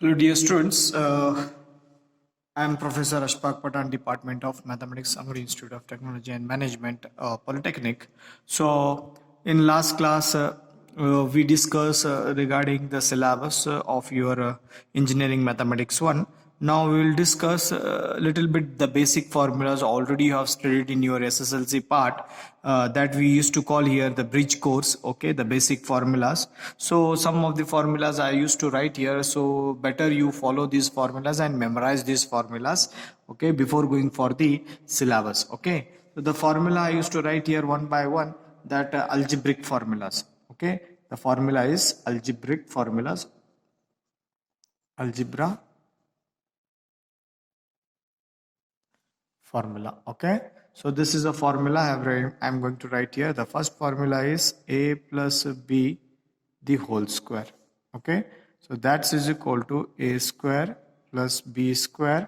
Hello, dear students. I am Professor Ashfaq Patan, Department of Mathematics, Amuri Institute of Technology and Management, Polytechnic. So, in last class, we discussed regarding the syllabus of your Engineering Mathematics 1. Now, we will discuss a little bit the basic formulas already you have studied in your SSLC part that we used to call here the bridge course, okay, the basic formulas. So some of the formulas I used to write here, so better you follow these formulas and memorize these formulas, okay, before going for the syllabus, okay. So the formula I used to write here one by one, that algebraic formulas, okay. The formula is algebraic formulas, algebra formula, okay. So this is a formula I'm going to write here. The first formula is a plus b the whole square, okay. So that is equal to a square plus b square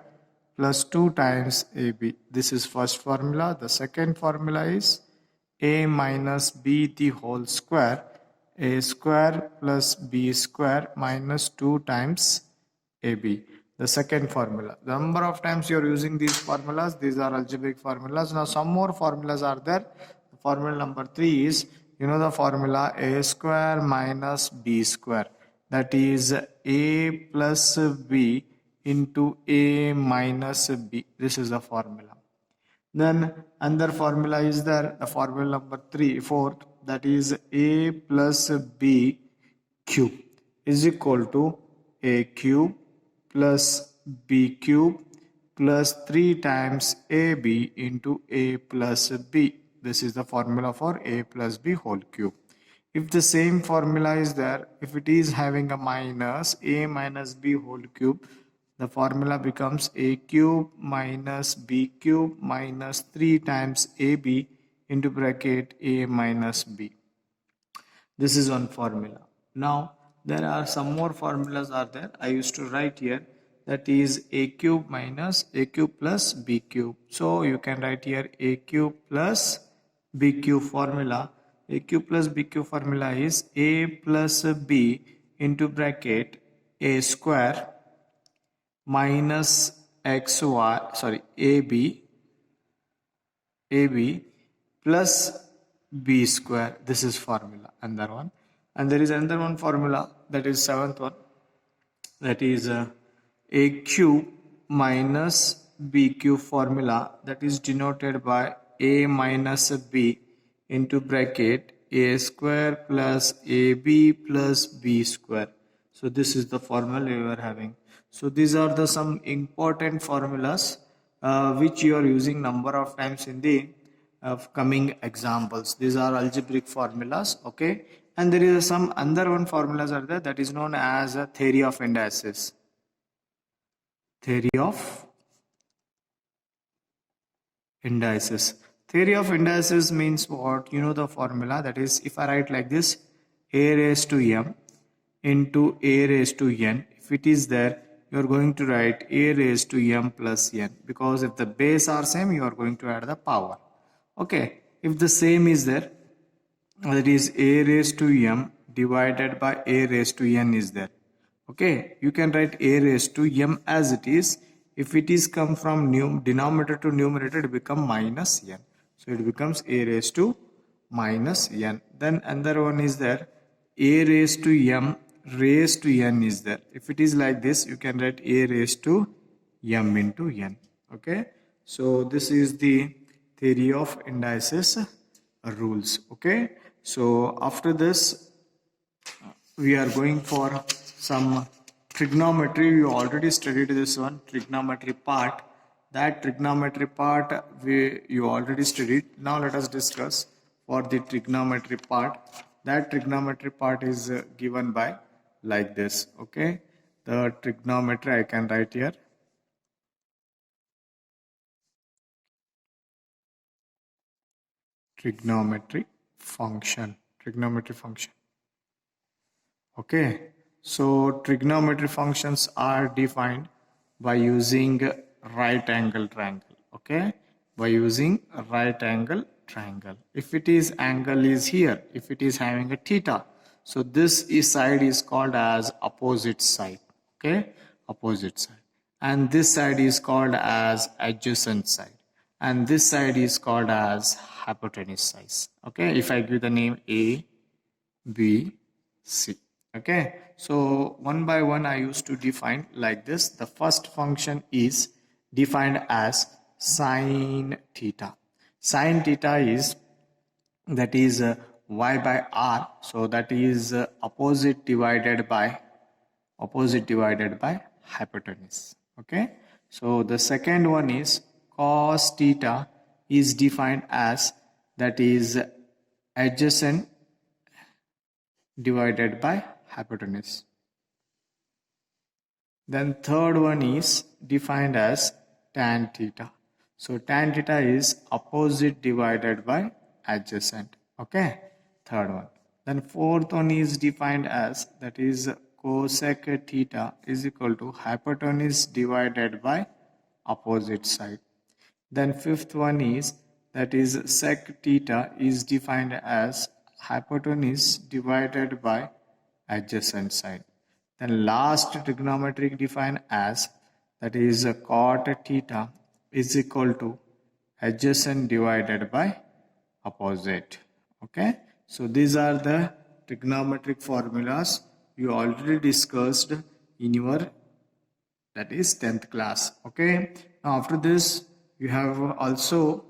plus 2 times ab. This is first formula. The second formula is a minus b the whole square, a square plus b square minus 2 times AB. The second formula. The number of times you are using these formulas, these are algebraic formulas. Now some more formulas are there. Formula number 3 is, you know the formula a square minus b square. That is a plus b into a minus b. This is the formula. Then another formula is there, the formula number 3, fourth, that is a plus b cube is equal to a cube plus b cube plus 3 times ab into a plus b. This is the formula for a plus b whole cube. If the same formula is there, if it is having a minus a minus b whole cube, the formula becomes a cube minus b cube minus 3 times ab into bracket a minus b. This is one formula. Now there are some more formulas are there. I used to write here, that is a cube minus a cube plus b cube. So you can write here a cube plus b cube formula. A cube plus b cube formula is a plus b into bracket a square minus xy, ab plus b square. This is formula, another one. And there is another one formula, that is seventh one, that is a cube minus b cube formula, that is denoted by a minus b into bracket a square plus ab plus b square. So this is the formula we are having. So these are the some important formulas which you are using number of times in the coming examples. These are algebraic formulas, okay. And there is some other one formulas are there, that is known as a theory of indices. Theory of indices. Theory of indices means what? You know the formula, that is if I write like this, a raised to m into a raised to n. If it is there, you are going to write a raised to m plus n, because if the base are same, you are going to add the power. Okay, if the same is there, that is a raised to m divided by a raised to n is there. Okay, you can write a raised to m as it is. If it is come from denominator to numerator, it become minus n. So it becomes a raised to minus n. Then another one is there, a raised to m raised to n is there. If it is like this, you can write a raised to m into n. Okay, so this is the theory of indices rules. Okay, so after this we are going for some trigonometry. We already studied this one, trigonometry part. That trigonometry part you already studied. Now let us discuss for the trigonometry part. That trigonometry part is given by like this. Okay, the trigonometry I can write here. Trigonometry function. Okay, so trigonometry functions are defined by using right angle triangle. Okay, by using a right angle triangle. If it is angle is here, if it is having a theta, so this side is called as opposite side. okay, opposite side. And this side is called as adjacent side, and this side is called as hypotenuse side. Okay, if I give the name A, B, C. Okay, so one by one I used to define like this. The first function is defined as sine theta. Sine theta is, that is y by r, so that is opposite divided by hypotenuse. Okay, so the second one is cos theta is defined as, that is adjacent divided by hypotenuse. Then third one is defined as tan theta. So tan theta is opposite divided by adjacent. Okay, third one. Then fourth one is defined as, that is cosec theta is equal to hypotenuse divided by opposite side. Then fifth one is, that is sec theta is defined as hypotenuse divided by adjacent side. Then last trigonometric defined as, that is cot theta is equal to adjacent divided by opposite. Okay, so these are the trigonometric formulas you already discussed in your, that is 10th class. Okay, now after this you have also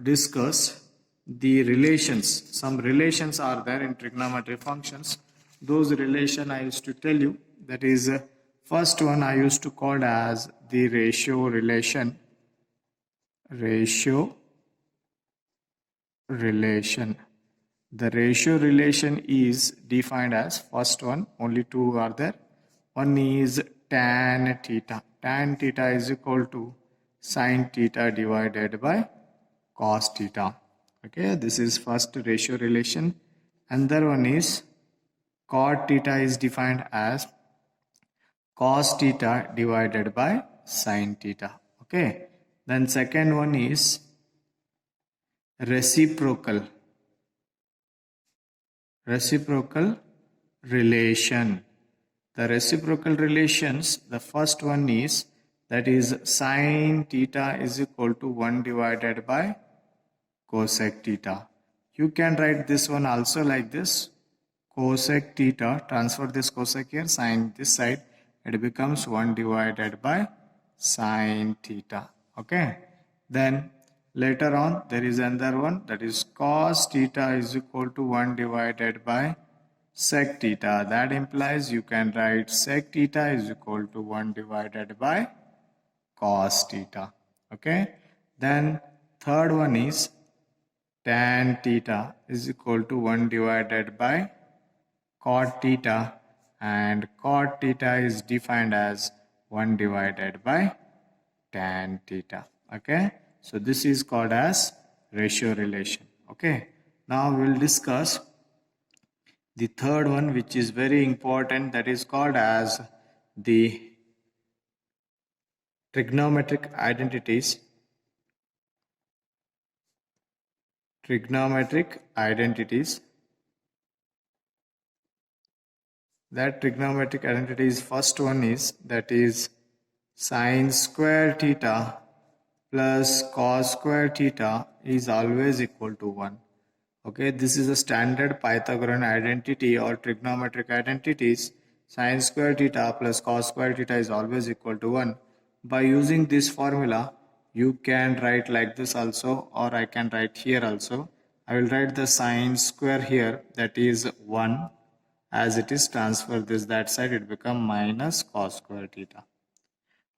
discussed the relations. Some relations are there in trigonometric functions. Those relation I used to tell you, that is first one I used to call as the ratio relation. The ratio relation is defined as, first one, only two are there. One is tan theta. Tan theta is equal to sin theta divided by cos theta. Okay, this is first ratio relation. Another one is cot theta is defined as cos theta divided by sin theta. Okay, then second one is reciprocal relation. The reciprocal relations, the first one is, that is sin theta is equal to 1 divided by cosec theta. You can write this one also like this, cosec theta, transfer this cosec here, sin this side, it becomes 1 divided by sin theta. Okay, then later on there is another one, that is cos theta is equal to 1 divided by sec theta. That implies you can write sec theta is equal to 1 divided by cos theta. Okay, then third one is tan theta is equal to 1 divided by cot theta, and cot theta is defined as 1 divided by tan theta. Okay, so this is called as ratio relation. Okay, now we will discuss the third one, which is very important, that is called as the trigonometric identities. That trigonometric identities, first one is, that is sin square theta plus cos square theta is always equal to 1. Okay, this is a standard Pythagorean identity or trigonometric identities. Sin square theta plus cos square theta is always equal to 1. By using this formula, you can write like this also, or I can write here also. I will write the sin square here, that is 1. As it is, transfer this that side, it become minus cos square theta.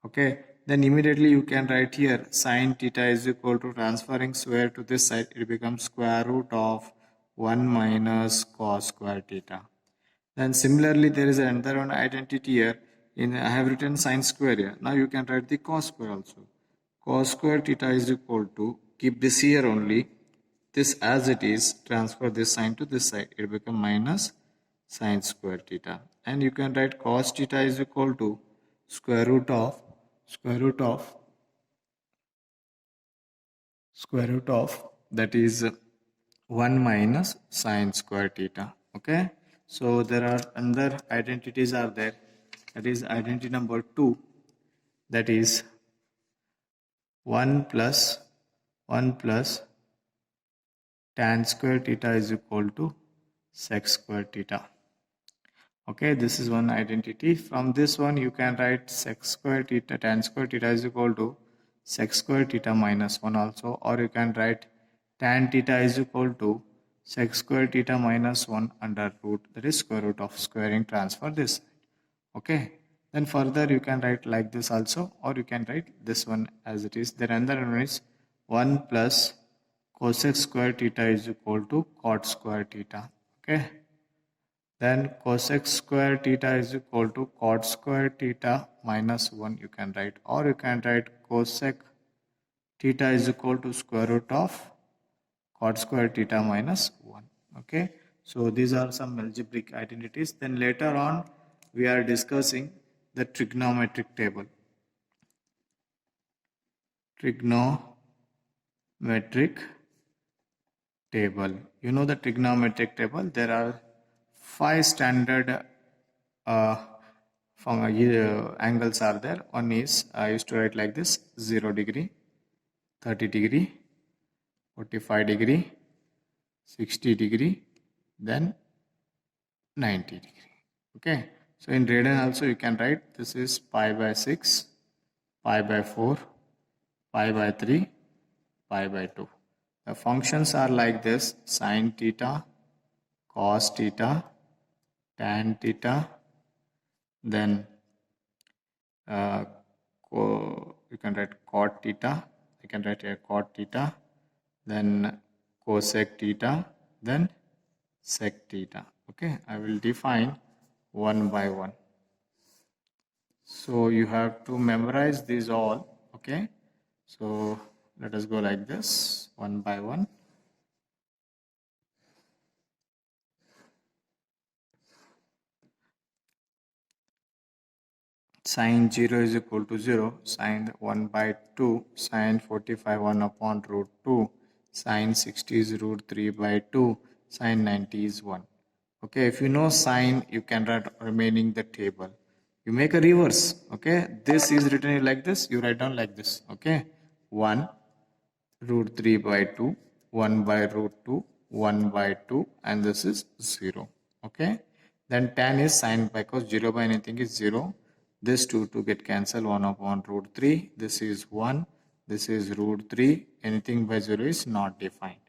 Okay, then immediately you can write here sin theta is equal to, transferring square to this side, it becomes square root of 1 minus cos square theta. Then similarly there is another one identity here. I have written sin square here. Now you can write the cos square also. Cos square theta is equal to, keep this here only, this as it is, transfer this sign to this side, it becomes minus sin square theta. And you can write cos theta is equal to square root of that is 1 minus sin square theta. Okay, so there are other identities are there. that is identity number 2, that is 1 plus tan square theta is equal to sec square theta. Okay, this is one identity. From this one you can write sec square theta, tan square theta is equal to sec square theta minus 1 also, or you can write tan theta is equal to sec square theta minus 1 under root, that is square root of squaring transfer this. Okay, then further you can write like this also, or you can write this one as it is. Then another one is 1 plus cosec square theta is equal to cot square theta. Okay, then cosec square theta is equal to cot square theta minus 1 you can write, or you can write cosec theta is equal to square root of cot square theta minus 1. Okay, so these are some algebraic identities. Then later on we are discussing the trigonometric table. Trigonometric table. You know the trigonometric table. There are 5 standard angles are there. One is, I used to write like this: 0 degree, 30 degree, 45 degree, 60 degree, then 90 degree. Okay, so in radian also you can write this is pi by 6, pi by 4, pi by 3, pi by 2. The functions are like this: sine theta, cos theta, tan theta, then you can write cot theta, you can write here cot theta, then cosec theta, then sec theta. Okay, I will define one by one. So you have to memorize these all. Okay, so let us go like this, one by one. Sine 0 is equal to 0, sine 1 by 2, sine 45 1 upon root 2, sine 60 is root 3 by 2, sine 90 is 1. Okay, if you know sine, you can write remaining the table. You make a reverse. Okay, this is written like this, you write down like this. Okay, 1 root 3 by 2, 1 by root 2, 1 by 2, and this is 0. Okay, then tan is sine, because 0 by anything is 0. This 2 to get cancelled, 1 upon root 3. This is 1. This is root 3. Anything by 0 is not defined.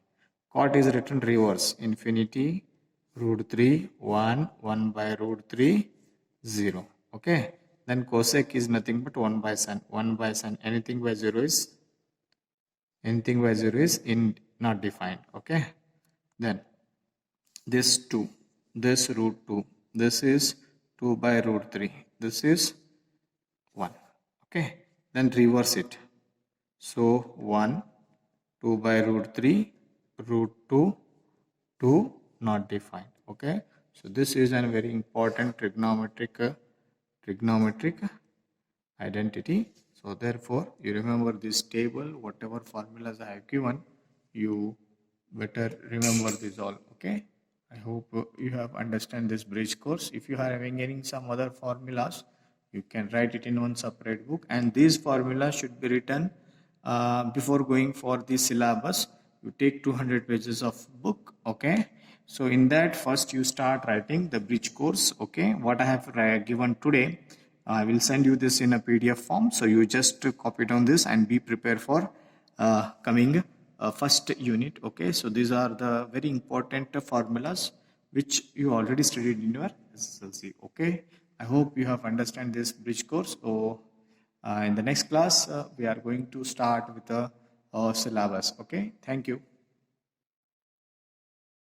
Cot is written reverse. Infinity, root 3, 1, 1 by root 3, 0. Okay. Then cosec is nothing but 1 by sin. 1 by sin. Anything by 0 is not defined. Okay. Then this 2, this root 2, this is 2 by root 3. This is 1. Okay, then reverse it. So 1, 2 by root 3, root 2, 2 not defined. Okay, so this is a very important trigonometric identity. So therefore you remember this table, whatever formulas I have given, you better remember this all. Okay, I hope you have understand this bridge course. If you are having any some other formulas, you can write it in one separate book, and these formulas should be written before going for the syllabus. You take 200 pages of book. Okay, so in that first you start writing the bridge course. Okay, what I have given today, I will send you this in a PDF form, so you just copy down this and be prepared for coming first unit. Okay, so these are the very important formulas which you already studied in your SSLC. Okay, I hope you have understand this bridge course. So in the next class we are going to start with the syllabus. Okay, thank you.